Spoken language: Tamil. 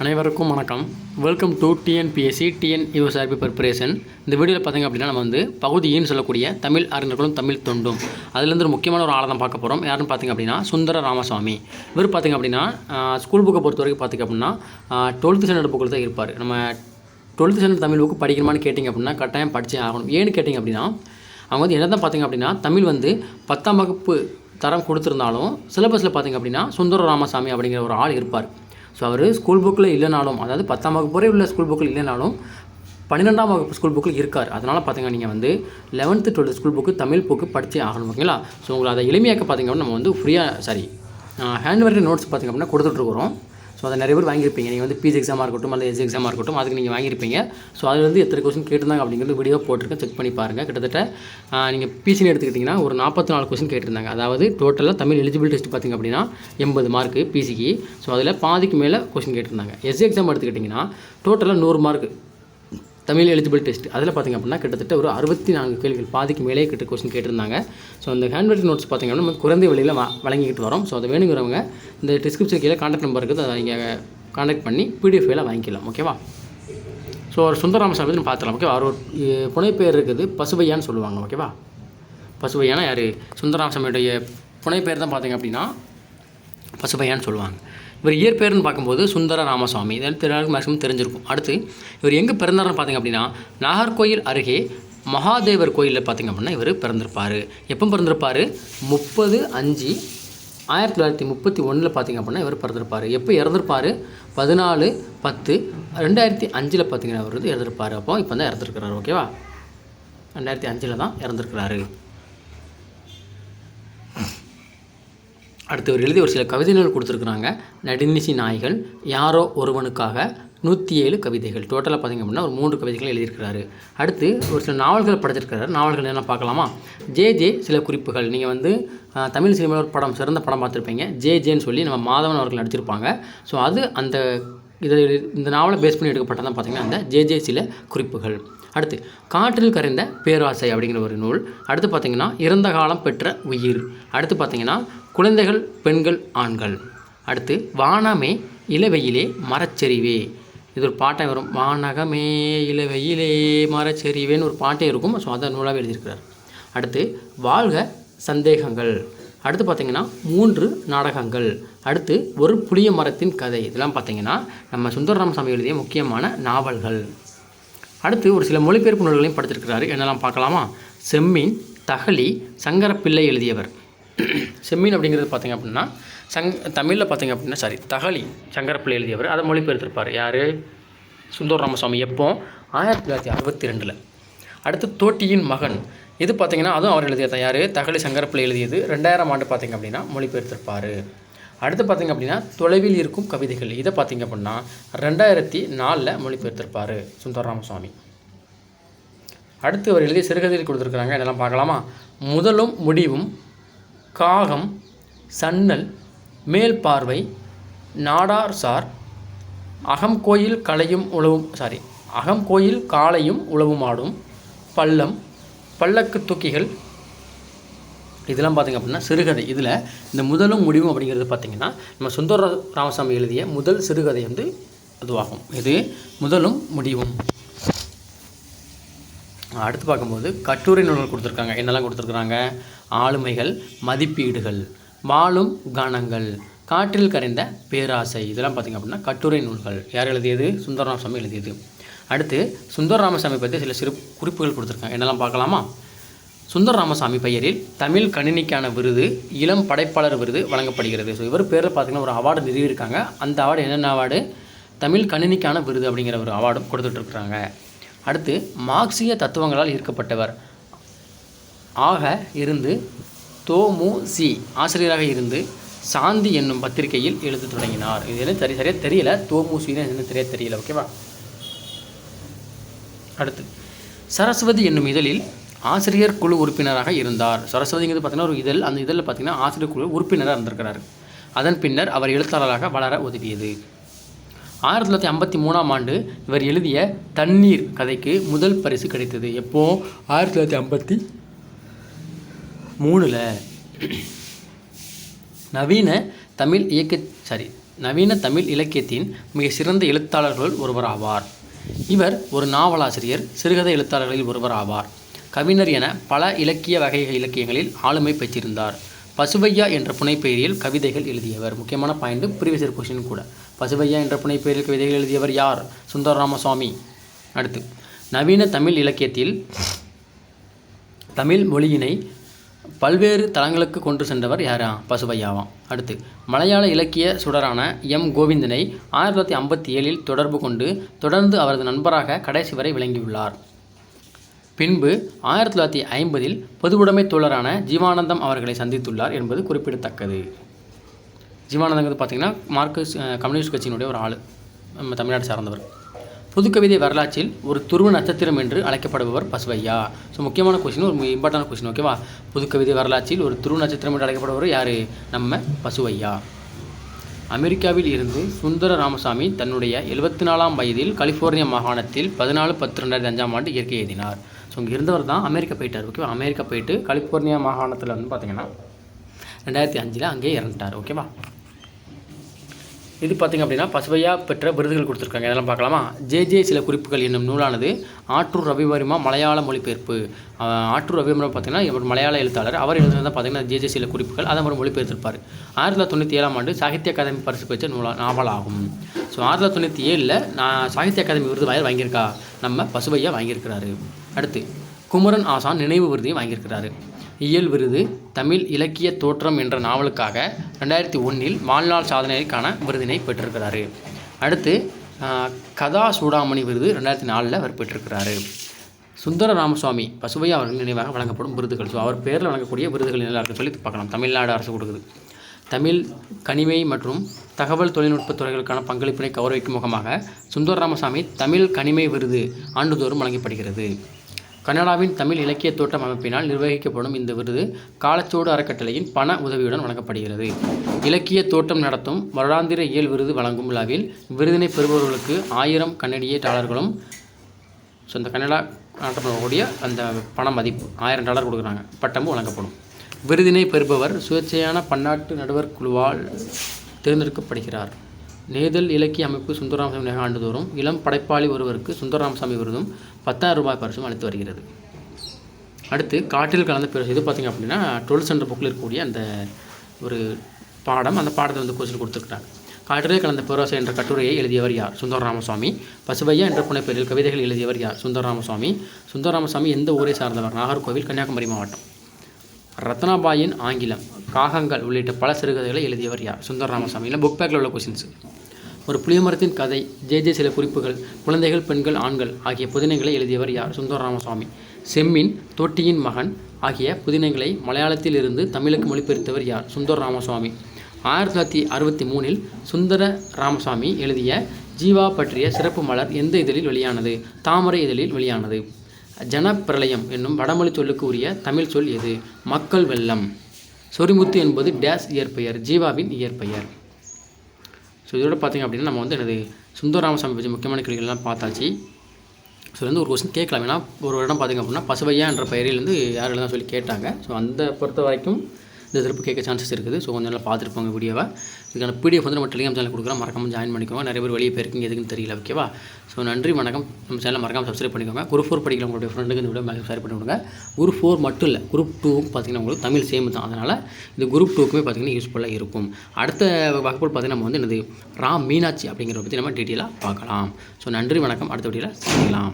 அனைவருக்கும் வணக்கம். Welcome to TNPSC USRB preparation. இந்த வீடியோவில் பார்த்திங்க அப்படின்னா நம்ம வந்து பகுதின்னு சொல்லக்கூடிய தமிழ் அறிஞர்களும் தமிழ் தொண்டும் அதுலேருந்து ஒரு முக்கியமான ஒரு ஆளை தான் பார்க்க போகிறோம். யாருன்னு பார்த்திங்க அப்படின்னா சுந்தர ராமசாமி. இவர் பார்த்திங்க அப்படின்னா ஸ்கூல் புக்கை பொறுத்த வரைக்கும் பார்த்திங்க அப்படின்னா 12th ஸ்டாண்டர்ட் புக்கில் தான் இருப்பார். நம்ம 12th ஸ்டாண்டர்ட் தமிழ் புக்கு படிக்கணுமான்னு கேட்டிங்க அப்படின்னா கட்டாயம் படித்தே ஆகணும். ஏன்னு கேட்டிங்க அப்படின்னா அவங்க வந்து என்ன தான் பார்த்திங்க அப்படின்னா தமிழ் வந்து 10ஆம் வகுப்பு தரம் கொடுத்துருந்தாலும் சிலபஸில் பார்த்திங்க அப்படின்னா சுந்தர ராமசாமி அப்படிங்கிற ஒரு ஆள் இருப்பார். ஸோ அவர் ஸ்கூல் புக்கில் இல்லைனாலும், அதாவது 10ஆம் வகுப்பு வரை உள்ள ஸ்கூல் புக்கில் இல்லைனாலும் 12ஆம் வகுப்பு ஸ்கூல் புக்கில் இருக்கார். அதனால் பார்த்திங்க நீங்கள் வந்து 11th 12th school book Tamil book படித்தே ஆகணும். ஓகேங்களா? ஸோ உங்களை அதை எளிமையாக்க பார்த்திங்க அப்படின்னா நம்ம வந்து ஹேண்ட் ரைட்டிங் நோட்ஸ் பார்த்திங்க அப்படின்னா கொடுத்துட்ருக்குறோம். ஸோ அதை நிறைய பேர் வாங்கியிருப்பீங்க. நீங்கள் வந்து பிஜி எக்ஸாமாக இருக்கட்டும் அல்லது எஸ்சி எக்ஸாமாக இருக்கட்டும், அதுக்கு நீங்கள் வாங்கியிருப்பீங்க. ஸோ அதில் வந்து எத்தனை கொஸ்டின் கேட்டிருந்தாங்க அப்படிங்கிறது வீடியோ போட்டிருக்கேன், செக் பண்ணி பாருங்கள். கிட்டத்தட்ட நீங்கள் பிசின்னு எடுத்துக்கிட்டிங்கன்னா ஒரு 44 கொஸ்டின் கேட்டிருந்தாங்க. அதாவது டோட்டலாக தமிழ் எலிஜிபிள் டெஸ்ட் பார்த்திங்க அப்படின்னா 80 மார்க்கு பிசிக்கு. ஸோ அதில் பாதிக்கு மேலே கொஸ்டின் கேட்டிருந்தாங்க. எஸ்சி எக்ஸாம் எடுத்துக்கிட்டிங்கன்னா டோட்டலாக 100 மார்க்கு தமிழ் எலிஜிபிள் டெஸ்ட். அதில் பார்த்திங்க அப்படின்னா கிட்டத்தட்ட ஒரு 64 கேள்விகள் பாதிக்கு மேலே கொஸ்டின் கேட்டிருந்தாங்க. ஸோ அந்த ஹேண்ட் ரைட்டிங் நோட்ஸ் பார்த்திங்க அப்படின்னா நம்ம குறைந்த விலையில் வழங்கிக்கிட்டு வரோம். ஸோ அதை வேணுங்கிறவங்க இந்த டிஸ்கிரிப்ஷன் கீழே கான்டாக்ட் நம்பர் இருக்குது, அதை நீங்கள் கான்டாக்ட் பண்ணி பிடிஎஃப்ல வாங்கிக்கலாம். ஓகேவா? ஸோ ஒரு சுந்தர ராமசாமி நம்ம பார்த்துலாம். ஓகேவா? அவர் ஒரு புனைப்பெயர் இருக்குது, பசுபையான்னு சொல்லுவாங்க. ஓகேவா? பசுபையானா யார்? சுந்தர ராமசாமியுடைய புனைப்பெயர் தான் பார்த்திங்க அப்படின்னா பசுபையான்னு சொல்லுவாங்க. இவர் இயற்பெயர்னு பார்க்கும்போது சுந்தர ராமசாமி. இதெல்லாம் மேக்ஸிமம் தெரிஞ்சிருக்கும். அடுத்து இவர் எங்கே பிறந்தார்னு பார்த்திங்க அப்படின்னா நாகர்கோயில் அருகே மகாதேவர் கோயிலில் பார்த்திங்க அப்படின்னா இவர் பிறந்திருப்பார். எப்போ பிறந்திருப்பார்? 30/5/1931 பார்த்திங்க அப்படின்னா இவர் பிறந்திருப்பார். எப்போ இறந்திருப்பார்? 14/10/2005 பார்த்திங்கன்னா இவர் வந்து இறந்திருப்பார். அப்போ இப்போ தான் இறந்துருக்கிறார். ஓகேவா? 2005 தான் இறந்துருக்கிறாரு. அடுத்து அவர் எழுதி ஒரு சில கவிதைகள் கொடுத்துருக்குறாங்க. நடுநிசி நாய்கள், யாரோ ஒருவனுக்காக, 107 கவிதைகள். டோட்டலாக பார்த்திங்க அப்படின்னா ஒரு 3 கவிதைகள் எழுதியிருக்கிறாரு. அடுத்து ஒரு சில நாவல்கள் படைச்சிருக்கிறாரு. நாவல்கள் என்ன பார்க்கலாமா? ஜே சில குறிப்புகள். நீங்கள் வந்து தமிழ் சினிமாவில் ஒரு படம், சிறந்த படம் பார்த்துருப்பீங்க, ஜேன்னு சொல்லி நம்ம மாதவன் அவர்கள் நடிச்சிருப்பாங்க. ஸோ அது அந்த இந்த நாவலை பேஸ் பண்ணி எடுக்கப்பட்டதான் பார்த்திங்கன்னா அந்த ஜே சில குறிப்புகள். அடுத்து காற்றில் கரைந்த பேராசை அப்படிங்கிற ஒரு நூல். அடுத்து பார்த்திங்கன்னா இறந்த காலம் பெற்ற உயிர். அடுத்து பார்த்திங்கன்னா குழந்தைகள், பெண்கள், ஆண்கள். அடுத்து வானமே இளவெயிலே மரச்செறிவே. இது ஒரு பாட்டை வரும். வானகமே இளவெயிலே மரச்செறிவேன்னு ஒரு பாட்டே இருக்கும். ஸோ அதை நூலாக எழுதியிருக்கிறார். அடுத்து வாழ்க சந்தேகங்கள். அடுத்து பார்த்திங்கன்னா 3 நாடகங்கள். அடுத்து ஒரு புளிய மரத்தின் கதை. இதெல்லாம் பார்த்திங்கன்னா நம்ம சுந்தர ராமசாமி எழுதிய முக்கியமான நாவல்கள். அடுத்து ஒரு சில மொழிபெயர்ப்பு நூல்களையும் படிச்சிருக்கிறாரு. என்னெல்லாம் பார்க்கலாமா? செம்மீன், தகழி, சங்கரப்பிள்ளை எழுதியவர். செம்மீன் அப்படிங்கிறது பார்த்திங்க அப்படின்னா தமிழில் பார்த்திங்க அப்படின்னா தகழி சங்கரப்பிள்ளை எழுதியவர். அதை மொழிபெயர்த்திருப்பார். யார்? சுந்தர ராமசாமி. எப்போ? 1962. அடுத்து தோட்டியின் மகன். இது பார்த்திங்கன்னா அதுவும் அவர் எழுதியது. யார்? தகழி சங்கரப்பிள்ளை எழுதியது. 2000 ஆண்டு பார்த்திங்க அப்படின்னா மொழிபெயர்த்திருப்பார். அடுத்து பார்த்திங்க அப்படின்னா தொலைவில் இருக்கும் கவிதைகள். இதை பார்த்திங்க அப்படின்னா 2004 மொழிபெயர்த்திருப்பார் சுந்தர ராமசாமி. அடுத்து அவர் எழுதிய சிறுகதையில் கொடுத்துருக்குறாங்க. என்னெல்லாம் பார்க்கலாமா? முதலும் முடிவும், காகம், சன்னல், மேல் பார்வை, நாடார் சார், அகம்கோயில் காளையும் உழவுமாடும், பள்ளம், பல்லக்கு தூக்கிகள். இதெல்லாம் பார்த்திங்க அப்படின்னா சிறுகதை. இதில் இந்த முதலும் முடிவும் அப்படிங்கிறது பார்த்திங்கன்னா நம்ம சுந்தர ராமசாமி எழுதிய முதல் சிறுகதை வந்து அதுவாகும். இது முதலும் முடிவும். அடுத்து பார்க்கும்போது கட்டுரை நூல்கள் கொடுத்துருக்காங்க. என்னெல்லாம் கொடுத்துருக்குறாங்க? ஆளுமைகள், மதிப்பீடுகள், வாழும் கணங்கள், காற்றில் கரைந்த பேராசை. இதெல்லாம் பார்த்திங்க அப்படின்னா கட்டுரை நூல்கள். யார் எழுதியது? சுந்தர ராமசாமி எழுதியது. அடுத்து சுந்தர ராமசாமி பற்றி சில சிறு குறிப்புகள் கொடுத்துருக்காங்க. என்னெல்லாம் பார்க்கலாமா? சுந்தர ராமசாமி பெயரில் தமிழ் கணினிக்கான விருது, இளம் படைப்பாளர் விருது வழங்கப்படுகிறது. ஸோ இவர் பேரில் பார்த்திங்கன்னா ஒரு அவார்டு நிறுவியிருக்காங்க. அந்த அவார்டு என்னென்ன அவார்டு? தமிழ் கணினிக்கான விருது அப்படிங்கிற ஒரு அவார்டும் கொடுத்துட்ருக்குறாங்க. அடுத்து மார்க்சிய தத்துவங்களால் ஈர்க்கப்பட்டவர் ஆக இருந்து தொமுசி ஆசிரியராக இருந்து சாந்தி என்னும் பத்திரிகையில் எழுத தொடங்கினார். இது என்ன சரியாக தெரியல, தொமுசின்னு என்ன தெரியல. ஓகேவா? அடுத்து சரஸ்வதி என்னும் இதழில் ஆசிரியர் குழு உறுப்பினராக இருந்தார். சரஸ்வதிங்கிறது பார்த்திங்கன்னா ஒரு இதழ். அந்த இதழில் பார்த்திங்கன்னா ஆசிரியர் குழு உறுப்பினராக இருந்திருக்கிறார். அதன் பின்னர் அவர் எழுத்தாளராக வளர உதவியது. 1953ஆம் ஆண்டு இவர் எழுதிய தண்ணீர் கதைக்கு முதல் பரிசு கிடைத்தது. எப்போ? 1953. நவீன தமிழ் நவீன தமிழ் இலக்கியத்தின் மிக சிறந்த எழுத்தாளர்கள் ஒருவர் ஆவார். இவர் ஒரு நாவலாசிரியர், சிறுகதை எழுத்தாளர்களில் ஒருவர் ஆவார். கவிஞர் என பல இலக்கிய வகை இலக்கியங்களில் ஆளுமை பெற்றிருந்தார். பசுவையா என்ற புனைப்பெயரில் கவிதைகள் எழுதியவர். முக்கியமான பாயிண்ட், ப்ரீவியஸ் இயர் கொஸ்டின் கூட. பசுவையா என்ற புனைப்பெயரில் கவிதைகள் எழுதியவர் யார்? சுந்தர ராமசாமி. அடுத்து, நவீன தமிழ் இலக்கியத்தில் தமிழ் மொழியினை பல்வேறு தளங்களுக்கு கொண்டு சென்றவர் யாரா? பசுவையாவாம். அடுத்து, மலையாள இலக்கிய சுடரான எம். கோவிந்தனை 1957 தொடர்பு கொண்டு தொடர்ந்து அவரது நண்பராக கடைசி வரை விளங்கியுள்ளார். பின்பு 1950 பொதுவுடைமை தோழரான ஜீவானந்தம் அவர்களை சந்தித்துள்ளார் என்பது குறிப்பிடத்தக்கது. ஜீவானந்தம் பார்த்திங்கன்னா மார்க்சிஸ்ட் கம்யூனிஸ்ட் கட்சியினுடைய ஒரு ஆள், நம்ம தமிழ்நாடு சார்ந்தவர். புதுக்கவிதை வரலாற்றில் ஒரு துருவ நட்சத்திரம் என்று அழைக்கப்படுபவர் பசுவையா. ஸோ முக்கியமான கொஸ்டின், ஒரு இம்பார்ட்டன்ட் கொஸ்டின். ஓகேவா? புதுக்கவிதை வரலாற்றில் ஒரு துருவ நட்சத்திரம் என்று அழைக்கப்படுபவர் யார்? நம்ம பசுவையா. அமெரிக்காவில் இருந்து சுந்தர ராமசாமி தன்னுடைய 74ஆம் வயதில் கலிஃபோர்னியா மாகாணத்தில் 14/10/2005 இயற்கை எழுதினார். ஸோ இங்கே இருந்தவர் தான் அமெரிக்கா போயிட்டார். ஓகேவா? அமெரிக்கா போயிட்டு கலிஃபோர்னியா மாகாணத்தில் வந்து பார்த்திங்கன்னா 2005 அங்கேயே இறந்துட்டார். ஓகேவா? இது பார்த்திங்க அப்படின்னா பசுவையா பெற்ற விருதுகள் கொடுத்துருக்காங்க. இதெல்லாம் பார்க்கலாமா? ஜே சில குறிப்புகள் என்னும் நூலானது ஆற்றூர் ரவிவர்மா மலையாள மொழிபெயர்ப்பு. ஆற்றூர் ரவிவர்மா பார்த்திங்கன்னா இவர் மலையாள எழுத்தாளர். அவர் எழுதுனதான் பார்த்திங்கன்னா ஜே சில குறிப்புகள், அதை அவர் மொழிபெயர்த்திருப்பார். 1997 சாகித்ய அகாதமி பரிசு பெற்ற நாவலாகும். ஸோ 1997 சாகித்ய அகாதமி விருது வாங்கியிருக்கா? நம்ம பசுவையா வாங்கியிருக்கிறாரு. அடுத்து, குமரன் ஆசான் நினைவு விருதையும் வாங்கியிருக்கிறாரு. இயல் விருது, தமிழ் இலக்கிய தோற்றம் என்ற நாவலுக்காக 2001 வாழ்நாள் சாதனைக்கான விருதினை பெற்றிருக்கிறாரு. அடுத்து, கதா சூடாமணி விருது 2004 அவர் பெற்றிருக்கிறாரு. சுந்தர ராமசாமி பசுவையா அவர்கள் நினைவாக வழங்கப்படும் விருதுகள். ஸோ அவர் பேரில் வழங்கக்கூடிய விருதுகள் என்ன இருக்குன்னு சொல்லி பார்க்கலாம். தமிழ்நாடு அரசு கொடுக்குது. தமிழ் கனிமை மற்றும் தகவல் தொழில்நுட்ப துறைகளுக்கான பங்களிப்பினை கௌரவிக்கும் முகமாக சுந்தர ராமசாமி தமிழ் கனிமை விருது ஆண்டுதோறும் வழங்கப்படுகிறது. கனடாவின் தமிழ் இலக்கிய தோட்டம் அமைப்பினால் நிர்வகிக்கப்படும் இந்த விருது காலச்சோடு அறக்கட்டளையின் பண உதவியுடன் வழங்கப்படுகிறது. இலக்கிய தோட்டம் நடத்தும் வருடாந்திர இயல் விருது வழங்கும் விழாவில் விருதினை பெறுபவர்களுக்கு 1000 கனடிய டாலர்களும், ஸோ இந்த கனடா நாட்டக்கூடிய அந்த பண மதிப்பு $1000 கொடுக்குறாங்க, பட்டமும் வழங்கப்படும். விருதினை பெறுபவர் சுயேட்சையான பன்னாட்டு நடுவர் குழுவால் தேர்ந்தெடுக்கப்படுகிறார். நேதல் இலக்கிய அமைப்பு சுந்தரராமசாமி ஆண்டுதோறும் இளம் படைப்பாளி ஒருவருக்கு சுந்தரராமசாமி விருதும் $10,000 பரிசும் அளித்து வருகிறது. அடுத்து, காற்றில் கலந்த பேரரசு. இது பார்த்திங்க அப்படின்னா 12th ஸ்டாண்டர்ட் புக்கில் இருக்கக்கூடிய அந்த ஒரு பாடம். அந்த பாடத்தை வந்து கொஸ்டின் கொடுத்துருக்காங்க. காற்றில் கலந்த பேரரசு என்ற கட்டுரையை எழுதியவர் யார்? சுந்தர ராமசாமி. பசுவையா என்ற புனைப்பெயரில் கவிதைகள் எழுதியவர் யார்? சுந்தர ராமசாமி. சுந்தர ராமசாமி எந்த ஊரை சார்ந்தவர்? நாகர்கோவில், கன்னியாகுமரி மாவட்டம். ரத்னாபாயின் ஆங்கிலம், காகங்கள் உள்ளிட்ட பல சிறுகதைகளை எழுதியவர் யார்? சுந்தர ராமசாமி. இல்லை புக் பேக்கில் உள்ள கொஸ்டின்ஸ். ஒரு புளியமரத்தின் கதை, ஜே சில குறிப்புகள், குழந்தைகள், பெண்கள், ஆண்கள் ஆகிய புதினங்களை எழுதியவர் யார்? சுந்தர ராமசாமி. செம்மின், தொட்டியின் மகன் ஆகிய புதினங்களை மலையாளத்தில் இருந்து தமிழுக்கு மொழிபெயர்த்தவர் யார்? சுந்தர ராமசாமி. 1963 சுந்தர ராமசாமி எழுதிய ஜீவா பற்றிய சிறப்பு மலர் எந்த இதழில் வெளியானது? தாமரை இதழில் வெளியானது. ஜனப்பிரளயம் என்னும் வடமொழி சொல்லுக்கு உரிய தமிழ் சொல் எது? மக்கள் வெள்ளம். சொரிமுத்து என்பது டேஸ் இயற்பெயர்? ஜீவாவின் இயற்பெயர். ஸோ இதோட பார்த்திங்க அப்படின்னா நம்ம வந்து எனது சுந்தர ராமசாமி பற்றி முக்கியமான கேள்விகள்லாம் பார்த்தாச்சு. ஸோ வந்து ஒரு கொஸ்டின் கேட்கலாம். ஏன்னா ஒரு இடம் பார்த்திங்க அப்படின்னா பசுவையா என்ற பெயரிலேருந்து யார் எழுதான் சொல்லி கேட்டாங்க. ஸோ அந்த பொறுத்த வரைக்கும் இந்த திருப்பு கேட்க சான்சஸ் இருக்குது. ஸோ கொஞ்சம் நல்லா பார்த்துருப்போங்க வீடியோவை. இதுக்கான PDF வந்து நம்ம டெலிகிராம் சேனல் கொடுக்குறோம், மறக்காமல் ஜாயின் பண்ணிக்கோங்க. நிறைய பேர் வெளியே போயிருக்கீங்க, எதுக்குன்னு தெரியல. ஓகேவா? ஸோ நன்றி, வணக்கம். நம்ம சேனலை மறக்காமல் சப்ஸ்கிரைப் பண்ணிக்கோங்க. குரூப் 4 படிக்கிற உங்களுடைய ஃப்ரெண்டுக்கு இந்த வீடியோ மேலே ஷேர் பண்ணி விடுங்க. குரூப் 4 மட்டும் இல்லை, குரூப் 2க்கும் பார்த்திங்கன்னா உங்களுக்கு தமிழ் சேம் தான். அதனால் இந்த குரூப் 2க்குமே பார்த்திங்கன்னா யூஸ்ஃபுல்லாக இருக்கும். அடுத்த வகுப்பில் பார்த்திங்கன்னா நம்ம வந்து என்னது மீனாட்சி அப்படிங்கிறத பற்றி நம்ம டீட்டெயிலாக பார்க்கலாம். ஸோ நன்றி, வணக்கம். அடுத்த வீடியோவில் சந்திக்கலாம்.